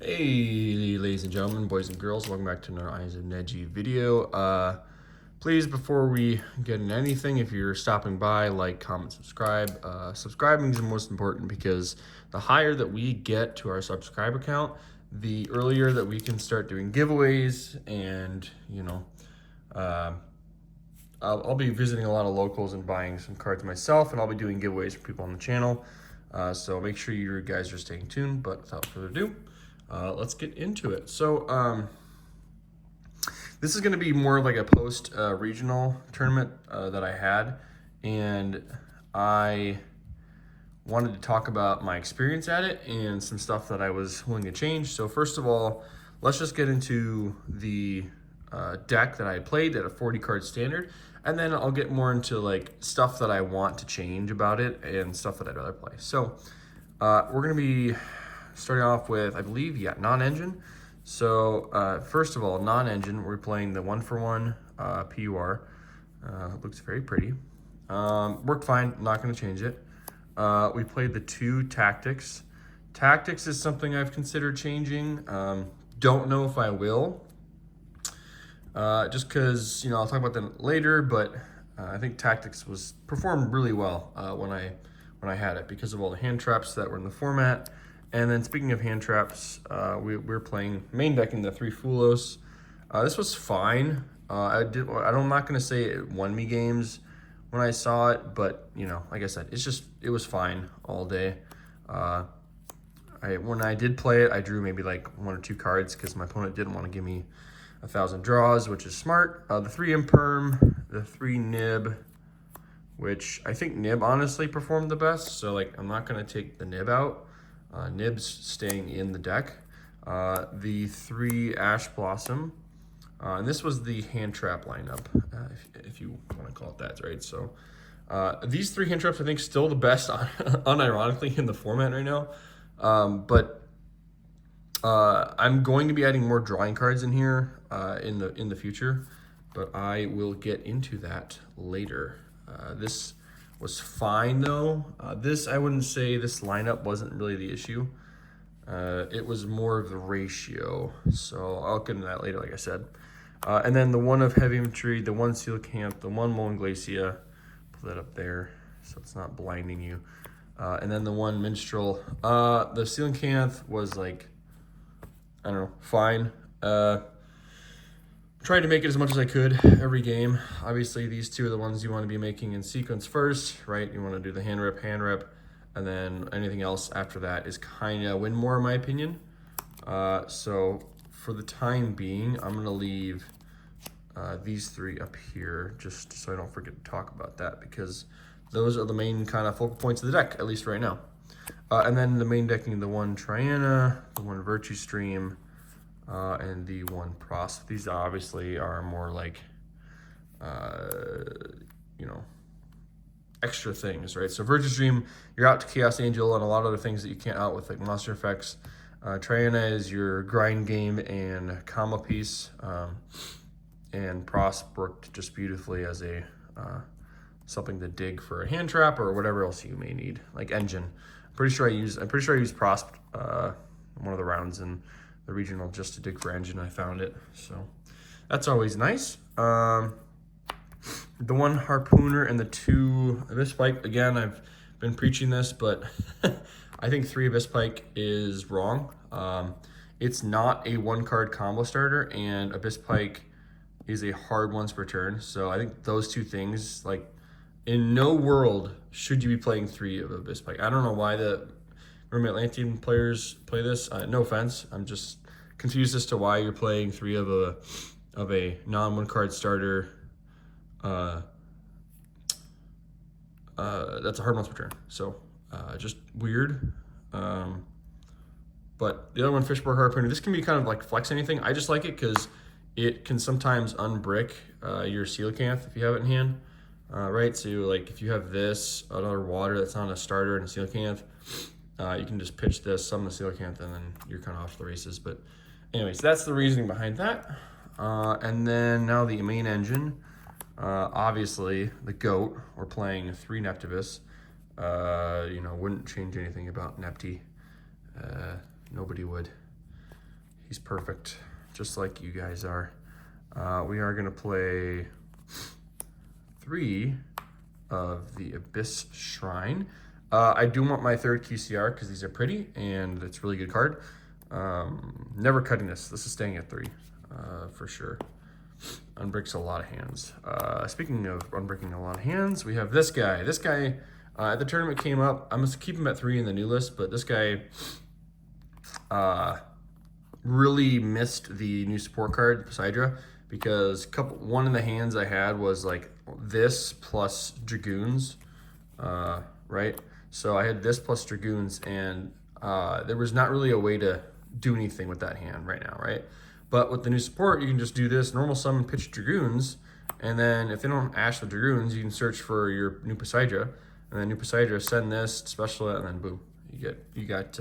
Hey, ladies and gentlemen, boys and girls, welcome back to another Eyes of Neji video. Please, before we get into anything, if you're stopping by, like, comment, subscribe. Subscribing is the most important because the higher that we get to our subscriber count, the earlier that we can start doing giveaways. And, I'll be visiting a lot of locals and buying some cards myself, and I'll be doing giveaways for people on the channel. So make sure you guys are staying tuned. But without further ado, let's get into it. So this is going to be more of like a post-regional tournament that I had, and I wanted to talk about my experience at it and some stuff that I was willing to change. So first of all, let's just get into the deck that I played at a 40 card standard, and then I'll get more into like stuff that I want to change about it and stuff that I'd rather play. So we're going to be starting off with, I believe, non-engine. So first of all, non-engine, we're playing the 1-for-1 PUR. It looks very pretty. Worked fine, not going to change it. We played the 2 tactics. Tactics is something I've considered changing. Don't know if I will. Just because, I'll talk about them later, but I think tactics performed really well when I had it because of all the hand traps that were in the format. And then speaking of hand traps, we're playing main decking the 3 Fulos. This was fine. I'm not going to say it won me games when I saw it, but like I said, it was fine all day. When I did play it, I drew maybe like 1 or 2 cards because my opponent didn't want to give me 1,000 draws, which is smart. The 3 Imperm, the 3 Nib, which I think Nib honestly performed the best. So like, I'm not going to take the Nib out. Nib's staying in the deck. The 3 Ash Blossom, and this was the hand trap lineup, if you want to call it that, right? So these 3 hand traps I think still the best, unironically, in the format right now. But I'm going to be adding more drawing cards in here in the future, but I will get into that later. This was fine though. I wouldn't say this lineup wasn't really the issue. It was more of the ratio. So I'll get into that later, like I said. And then the 1 of Heavy Infantry, the 1 Seal Camp, the 1 Molten Glacia. Put that up there so it's not blinding you. And then the 1 Minstrel. The Seal Camp was like, I don't know, fine. Tried to make it as much as I could every game. Obviously, these 2 are the ones you want to be making in sequence first, right? You want to do the hand rep, and then anything else after that is kind of win more, in my opinion. So for the time being, I'm going to leave these 3 up here just so I don't forget to talk about that, because those are the main kind of focal points of the deck, at least right now. And then the main decking, the 1 Triana, the 1 Virtue Stream, and the 1 Prosp. These obviously are more like, extra things, right? So Virtue Stream, you're out to Chaos Angel and a lot of other things that you can't out with, like monster effects. Triana is your grind game and combo piece, and Prosp worked just beautifully as a something to dig for a hand trap or whatever else you may need, like engine. I'm pretty sure I used Prosp one of the rounds in the regional just to dig for engine. I found it, so that's always nice. The 1 Harpooner and the 2 Abyss Pike. Again, I've been preaching this, but I think 3 Abyss Pike is wrong. It's not a 1-card combo starter, and Abyss Pike is a hard once per turn. So I think those 2 things, like, in no world should you be playing 3 of Abyss Pike. I don't know why the Mermail Atlantean players play this. No offense, I'm just confused as to why you're playing 3 of a non-1-card starter. That's a hard once per turn. So just weird. But the other 1, Fishboard Harpooner, this can be kind of like flex anything. I just like it because it can sometimes unbrick your Coelacanth if you have it in hand. Right, so like if you have this, another water that's not a starter and a Coelacanth, you can just pitch this, summon the Coelacanth, and then you're kind of off the races. But anyways, that's the reasoning behind that. And then now the main engine. Obviously, the GOAT, we're playing 3 Neptivus. Wouldn't change anything about Nepti. Nobody would. He's perfect, just like you guys are. We are gonna play 3 of the Abyss Shrine. I do want my 3rd QCR because these are pretty and it's a really good card. Never cutting this. This is staying at 3 for sure. Unbreaks a lot of hands. Speaking of unbreaking a lot of hands, we have this guy. This guy at the tournament came up. I'm gonna keep him at 3 in the new list, but this guy really missed the new support card, Post-Suda, because one of the hands I had was like this plus Dragoons, right? So I had this plus Dragoons, and there was not really a way to do anything with that hand right now, right? But with the new support, you can just do this, normal summon, pitch Dragoons, and then if they don't ash the Dragoons, you can search for your new Post-Suda, and then new Post-Suda, send this, special it, and then boom, you got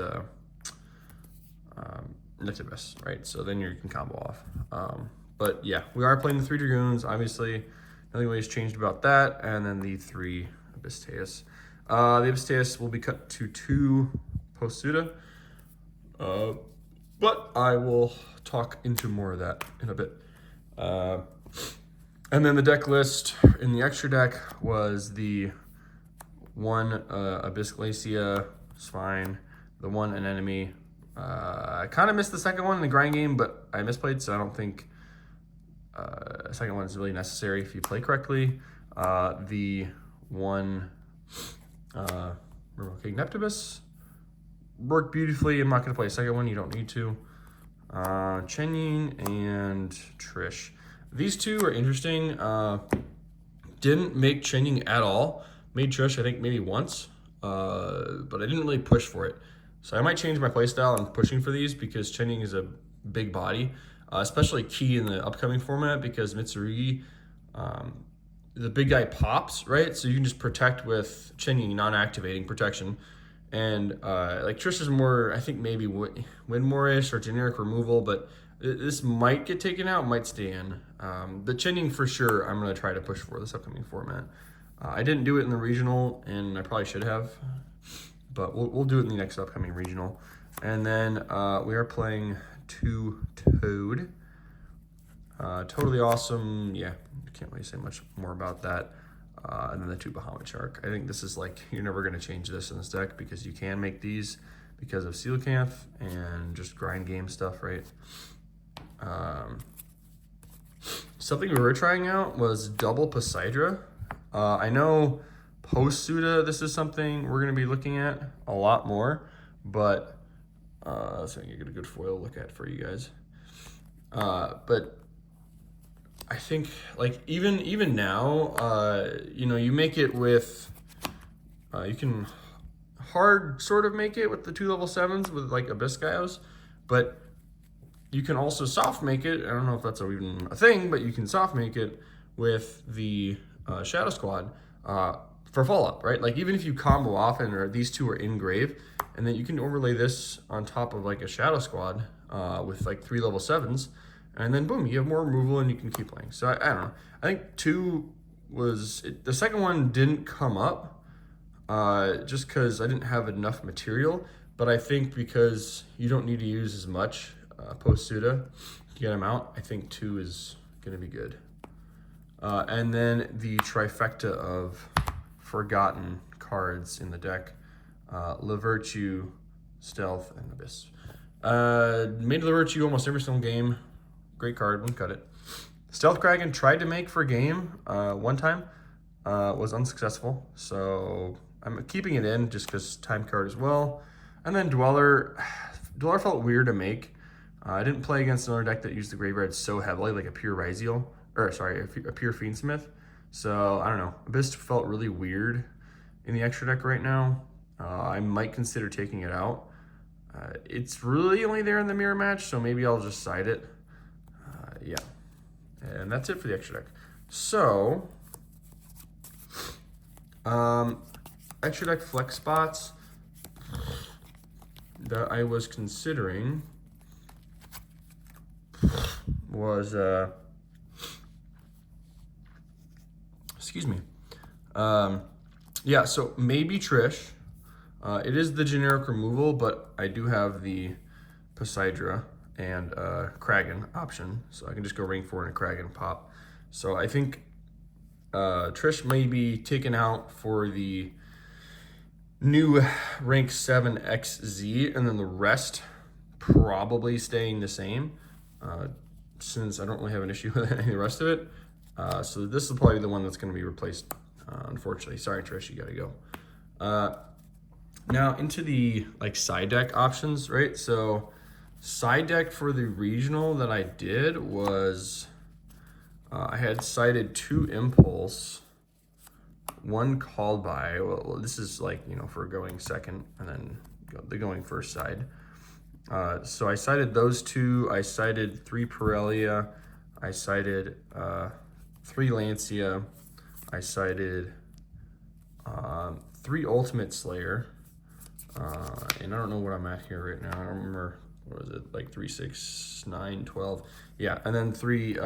Abyss, right? So then you can combo off. But yeah, we are playing the 3 Dragoons, obviously. Nothing really has changed about that, and then the 3 Abyss. The Abyss will be cut to 2 Post-Suda. But I will talk into more of that in a bit. And then the deck list in the extra deck was the 1 Abyss Glacia, it's fine. The 1 Anemone. I kind of missed the second one in the grind game, but I misplayed, so I don't think the second one is really necessary if you play correctly. The 1 Mermail King Neptibus worked beautifully. I'm not going to play a second one. You don't need to. Chen and Trish. These 2 are interesting. Didn't make Chen at all. Made Trish, I think, maybe once. But I didn't really push for it. So I might change my playstyle on pushing for these because Chen is a big body. Especially key in the upcoming format because Mitsurugi, the big guy pops, right? So you can just protect with Chen non-activating protection. And like Trish is more, I think maybe Windmore-ish or generic removal, but this might get taken out, might stay in. The Chen for sure I'm going to try to push for this upcoming format. I didn't do it in the regional, and I probably should have, but we'll do it in the next upcoming regional. And then we are playing 2 Toad. Totally awesome. Yeah, can't really say much more about that. And then the 2 Bahamut Shark. I think this is like, you're never going to change this in this deck because you can make these because of Coelacanth and just grind game stuff, right? Something we were trying out was double Post-Suda. I know Post-Suda, this is something we're going to be looking at a lot more, but so I can get a good foil look at for you guys. But I think like even now, you know, you make it with, you can hard sort of make it with the 2 level 7s with like Abyss Gaios, but you can also soft make it. I don't know if that's even a thing, but you can soft make it with the Shadow Squad for follow-up, right? Like even if you combo off and these 2 are in grave, and then you can overlay this on top of like a Shadow Squad with like 3 level 7s, and then boom, you have more removal and you can keep playing. So I don't know. I think 2 was, the second one didn't come up just because I didn't have enough material, but I think because you don't need to use as much Post-Suda to get them out, I think 2 is going to be good. And then the trifecta of forgotten cards in the deck, La Virtue, Stealth, and Abyss. Made La Virtue almost every single game. Great card, wouldn't cut it. Stealth Kraken tried to make for game one time, was unsuccessful. So I'm keeping it in just because time card as well. And then Dweller felt weird to make. I didn't play against another deck that used the graveyard so heavily, like a pure Ryziel, or sorry, a pure Fiendsmith. So I don't know. Abyss felt really weird in the extra deck right now. I might consider taking it out. It's really only there in the mirror match, so maybe I'll just side it. Yeah, and that's it for the extra deck. So, extra deck flex spots that I was considering was, excuse me. Yeah, so maybe Trish. It is the generic removal, but I do have the Post-Suda, and Kraken option. So I can just go rank 4 and a Kraken pop. So I think Trish may be taken out for the new rank 7 XZ, and then the rest probably staying the same, since I don't really have an issue with any of the rest of it. So this is probably the one that's going to be replaced, unfortunately. Sorry, Trish, you got to go. Now into the like side deck options, right? So side deck for the regional that I did was I had cited 2 impulse, 1 called by. Well, this is like, you know, for going second and then the going first side. So I cited those 2. I cited 3 Pirellia. I cited 3 Lancia. I cited 3 Ultimate Slayer. And I don't know what I'm at here right now. I don't remember, what was it, like 3, 6, 9, 12. Yeah, and then 3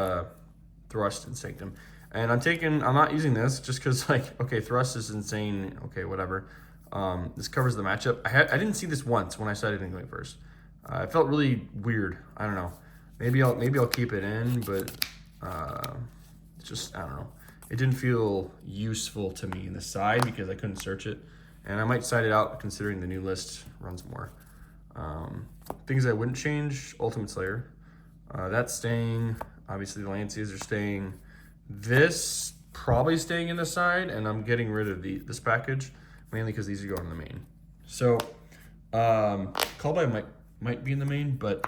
Thrust and Sanctum. And I'm not using this just because, like, okay, Thrust is insane. Okay, whatever. This covers the matchup. I didn't see this once when I started in going first. It felt really weird. I don't know. Maybe I'll keep it in, but it's just, I don't know. It didn't feel useful to me in the side because I couldn't search it. And I might side it out considering the new list runs more. Things I wouldn't change, Ultimate Slayer. That's staying. Obviously the Lancias are staying. This probably staying in the side, and I'm getting rid of this package, mainly because these are going in the main. So Call by might be in the main, but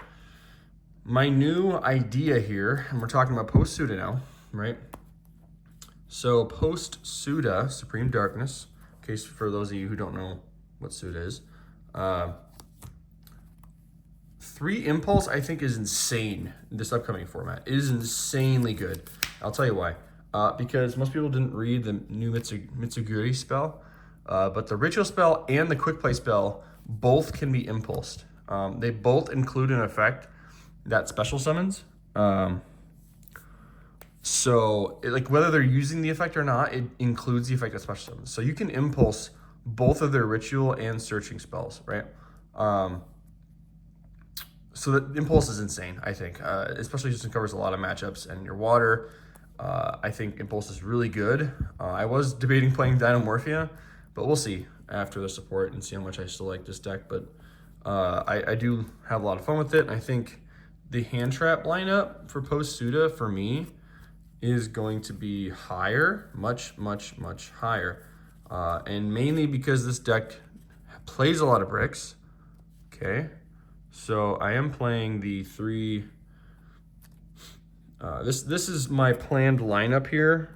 my new idea here, and we're talking about Post-Suda now, right? So Post-Suda, Supreme Darkness, in case for those of you who don't know what Suda is. 3 Impulse, I think, is insane in this upcoming format. It is insanely good. I'll tell you why. Because most people didn't read the new Mitsuguri spell, but the Ritual spell and the Quick Play spell both can be impulsed. They both include an effect that special summons. So, like, whether they're using the effect or not, it includes the effect that special summons. So you can impulse both of their Ritual and Searching spells, right? So the impulse is insane, I think, especially since it covers a lot of matchups and your water. I think impulse is really good. I was debating playing Dynamorphia, but we'll see after the support and see how much I still like this deck. But I do have a lot of fun with it. I think the hand trap lineup for Post-Suda for me is going to be higher, much higher. And mainly because this deck plays a lot of bricks, okay? So I am playing the 3. This is my planned lineup here.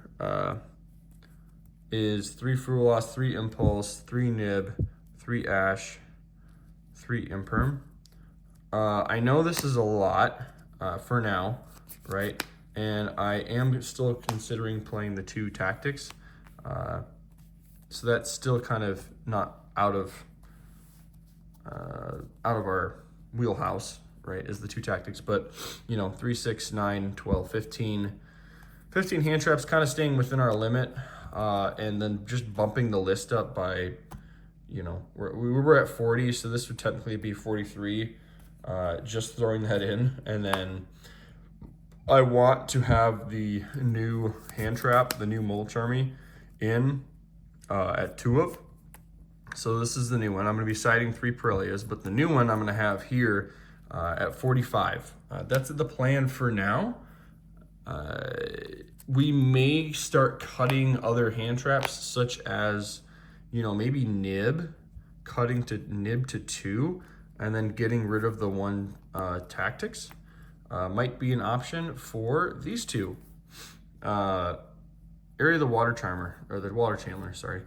Is 3 Frulos, 3 Impulse, 3 Nib, 3 Ash, 3 Imperm. I know this is a lot for now, right? And I am still considering playing the 2 Tactics. So that's still kind of not out of our wheelhouse, right, is the 2 Tactics. But, you know, 3, 6, 9, 12, 15 hand traps kind of staying within our limit, and then just bumping the list up by, you know, we were at 40, so this would technically be 43, just throwing that in. And then I want to have the new hand trap, the new Mulch Army, in at 2 of. So this is the new one. I'm going to be citing 3 Pirellias, but the new one I'm going to have here at 45. That's the plan for now. We may start cutting other hand traps, such as, you know, maybe Nib, cutting to Nib to 2, and then getting rid of the 1 Tactics. Might be an option for these 2. Area of the Water Charmer, or the Water Chandler, sorry.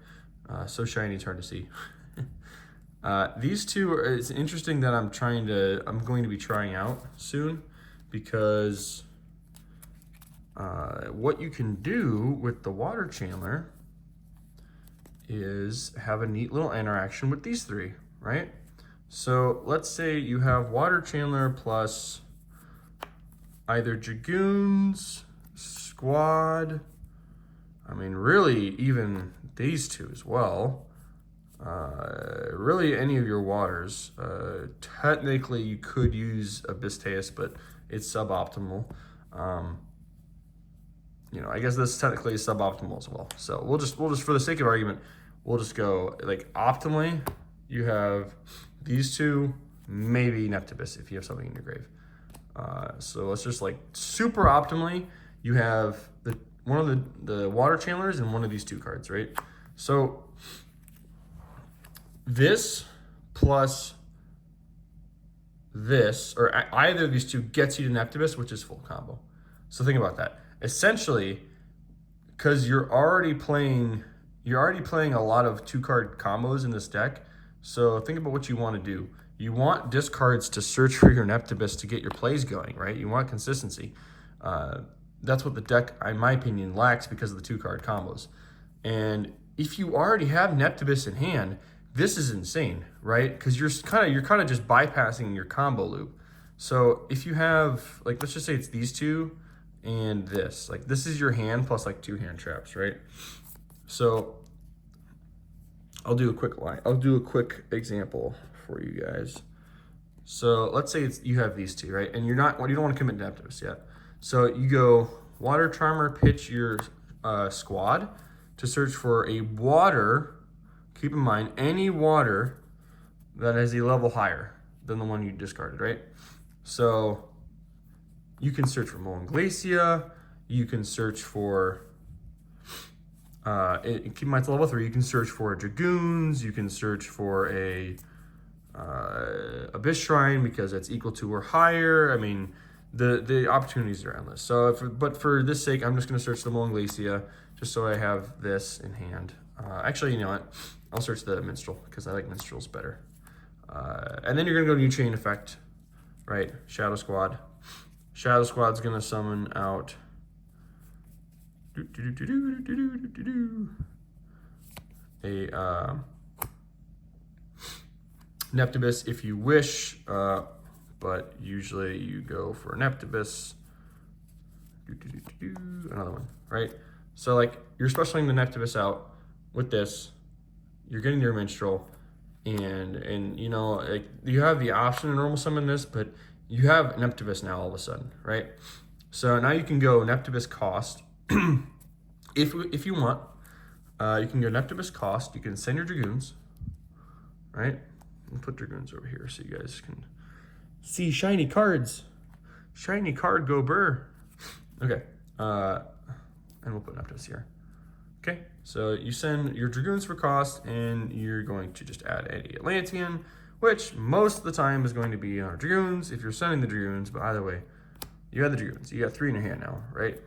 So shiny, it's hard to see. These 2 it's interesting that I'm going to be trying out soon, because what you can do with the Water Chandler is have a neat little interaction with these 3, right? So let's say you have Water Chandler plus either Dragoons, Squad, I mean, really, even these 2 as well. really any of your waters. Technically, you could use Abisteus, but it's suboptimal. You know, I guess this technically is suboptimal as well. So we'll just for the sake of argument, we'll just go like optimally. You have these two, maybe Neptibus if you have something in your grave. So let's just like super optimally, you have one of the water channelers and one of these two cards, right? So this plus this, or either of these two gets you to Neptibus, which is full combo. So think about that. Essentially, because you're already playing a lot of 2-card combos in this deck. So think about what you want to do. You want discards to search for your Neptibus to get your plays going, right? You want consistency. That's what the deck, in my opinion, lacks because of the 2-card combos. And if you already have Neptibus in hand, this is insane, right? Because you're kind of just bypassing your combo loop. So if you have, like, let's just say it's these two and this. Like, this is your hand plus like 2 hand traps, right? So I'll do a quick example for you guys. So let's say you have these two, right? And you don't want to commit to Neptibus yet. So you go Water Charmer, pitch your squad to search for a water. Keep in mind, any water that is a level higher than the one you discarded, right? So you can search for Molten Glacia. You can search for, keep in mind it's level 3. You can search for Dragoons. You can search for a Abyss Shrine because it's equal to or higher. I mean, the opportunities are endless. So, but for this sake, I'm just going to search the Molten Glacia just so I have this in hand. Actually, you know what? I'll search the Minstrel because I like Minstrels better. And then you're going to go New Chain Effect, right? Shadow Squad. Shadow Squad's going to summon out a Neptibus if you wish, but usually you go for Neptibus. Another one, right? So like you're specialing the Neptibus out with this. You're getting your Minstrel, and you know, like you have the option to normal summon this, but you have Neptibus now all of a sudden, right? So now you can go Neptibus cost. If you want, you can go Neptibus cost. You can send your Dragoons, right? And put Dragoons over here so you guys can see shiny cards. Shiny card go burr. Okay, and we'll put Neptibus here. Okay, so you send your Dragoons for cost, and you're going to just add any Atlantean, which most of the time is going to be on our Dragoons if you're sending the Dragoons, but either way, you have the Dragoons. You got 3 in your hand now, right?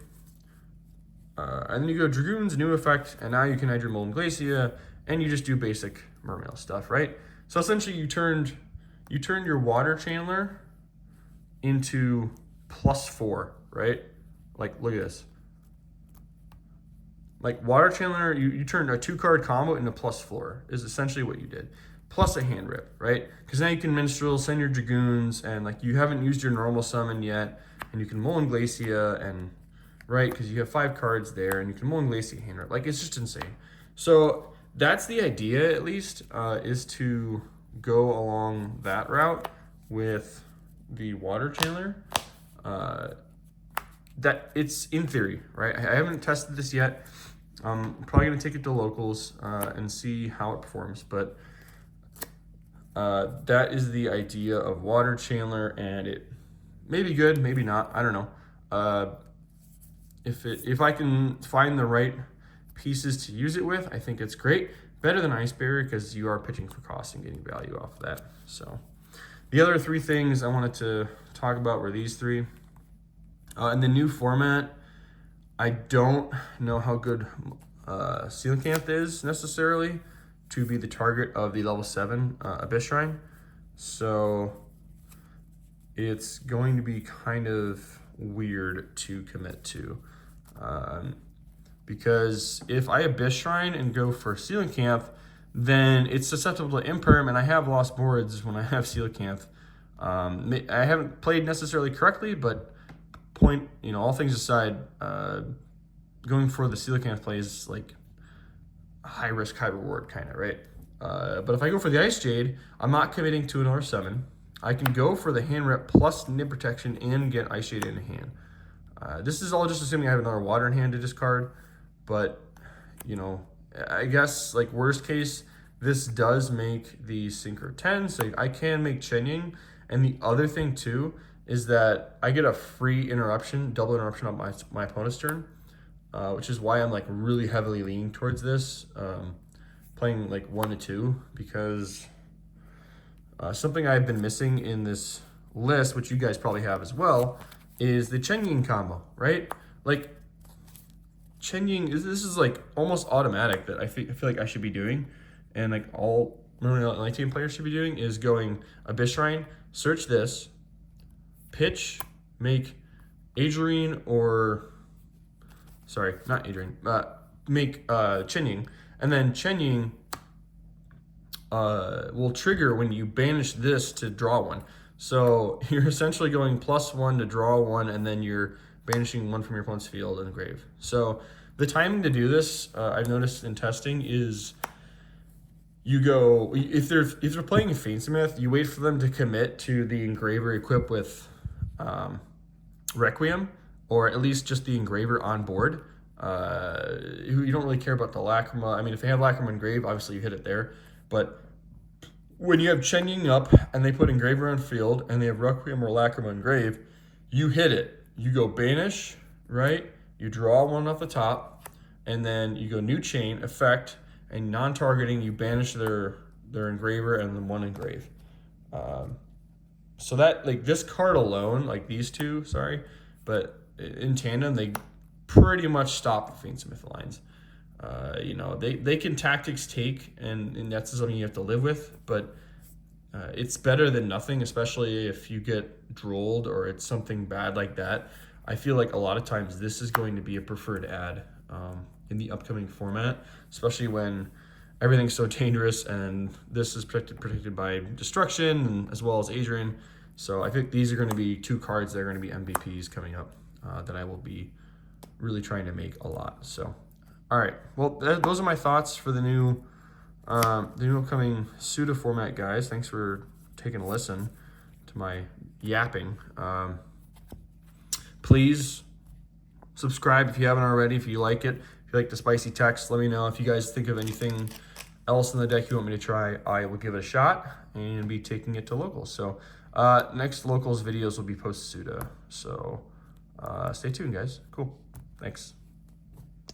And then you go Dragoons, new effect, and now you can add your Molten Glacia, and you just do basic Mermail stuff, right? So essentially you turned your Water Channeler into +4, right? Like, look at this. Like Water Channeler, you turned a 2-card combo into +4 is essentially what you did. Plus a hand rip, right? Because now you can Minstrel, send your Dragoons, and like you haven't used your normal summon yet, and you can Molten Glacia, and right, because you have 5 cards there, and you can Molten Glacia hand rip. Like, it's just insane. So that's the idea, at least, is to go along that route with the Water Channeler. That it's in theory, right? I haven't tested this yet. I'm probably gonna take it to locals and see how it performs, but that is the idea of Water Channeler, and it may be good, maybe not. I don't know. If I can find the right pieces to use it with, I think it's great. Better than Ice Barrier because you are pitching for cost and getting value off of that. So the other 3 things I wanted to talk about were these 3. In the new format, I don't know how good Coelacanth is necessarily to be the target of the level 7 Abyss Shrine. So it's going to be kind of weird to commit to. Because if I Abyss Shrine and go for Coelacanth, then it's susceptible to Imperm, and I have lost boards when I have Coelacanth. I haven't played necessarily correctly, but all things aside, going for the Coelacanth play is like high risk, high reward kind of, right? But if I go for the Ice Jade, I'm not committing to another 7. I can go for the hand rep plus nib protection and get Ice Jade in hand. This is all just assuming I have another water in hand to discard, but you know, I guess like worst case, this does make the Synchro 10, so I can make Chenying. And the other thing too is that I get a free interruption, double interruption on my opponent's turn, which is why I'm like really heavily leaning towards this, playing like 1 to 2, because something I've been missing in this list, which you guys probably have as well, is the Chenying combo, right? Like Chenying this is like almost automatic that I feel like I should be doing, and like all Mermail Atlantean players should be doing, is going Abyss Shrine, search this, pitch, make Adrian or sorry, not Adrian, make Chenying, and then Chenying will trigger when you banish this to draw 1. So you're essentially going +1 to draw 1, and then you're banishing 1 from your opponent's field and grave. So the timing to do this, I've noticed in testing, is you go, if they're playing a Fainsmith, you wait for them to commit to the Engraver equipped with Requiem, or at least just the Engraver on board. You don't really care about the Lacrima. I mean, if they have Lacrima Engrave, obviously you hit it there. But when you have Chenying up and they put Engraver on field and they have Requiem or Lacrima Engrave, you hit it. You go Banish, right? You draw 1 off the top, and then you go New Chain, Effect, and non-targeting, you banish their Engraver and then 1 Engrave. So that, like, this card alone, like these two, sorry, but in tandem, they pretty much stop the Fainsmith lines. You know, they can tactics take, and that's something you have to live with, but it's better than nothing, especially if you get drolled or it's something bad like that. I feel like a lot of times this is going to be a preferred ad in the upcoming format, especially when everything's so dangerous, and this is protected by Destruction and as well as Adrian. So I think these are going to be 2 cards that are going to be MVPs coming up that I will be really trying to make a lot. So, all right, well, those are my thoughts for the new upcoming Suda format, guys. Thanks for taking a listen to my yapping. Please subscribe if you haven't already, if you like it. If you like the spicy text, let me know. If you guys think of anything else in the deck you want me to try, I will give it a shot and be taking it to locals. So next locals videos will be Post-Suda. So stay tuned, guys. Cool. Thanks.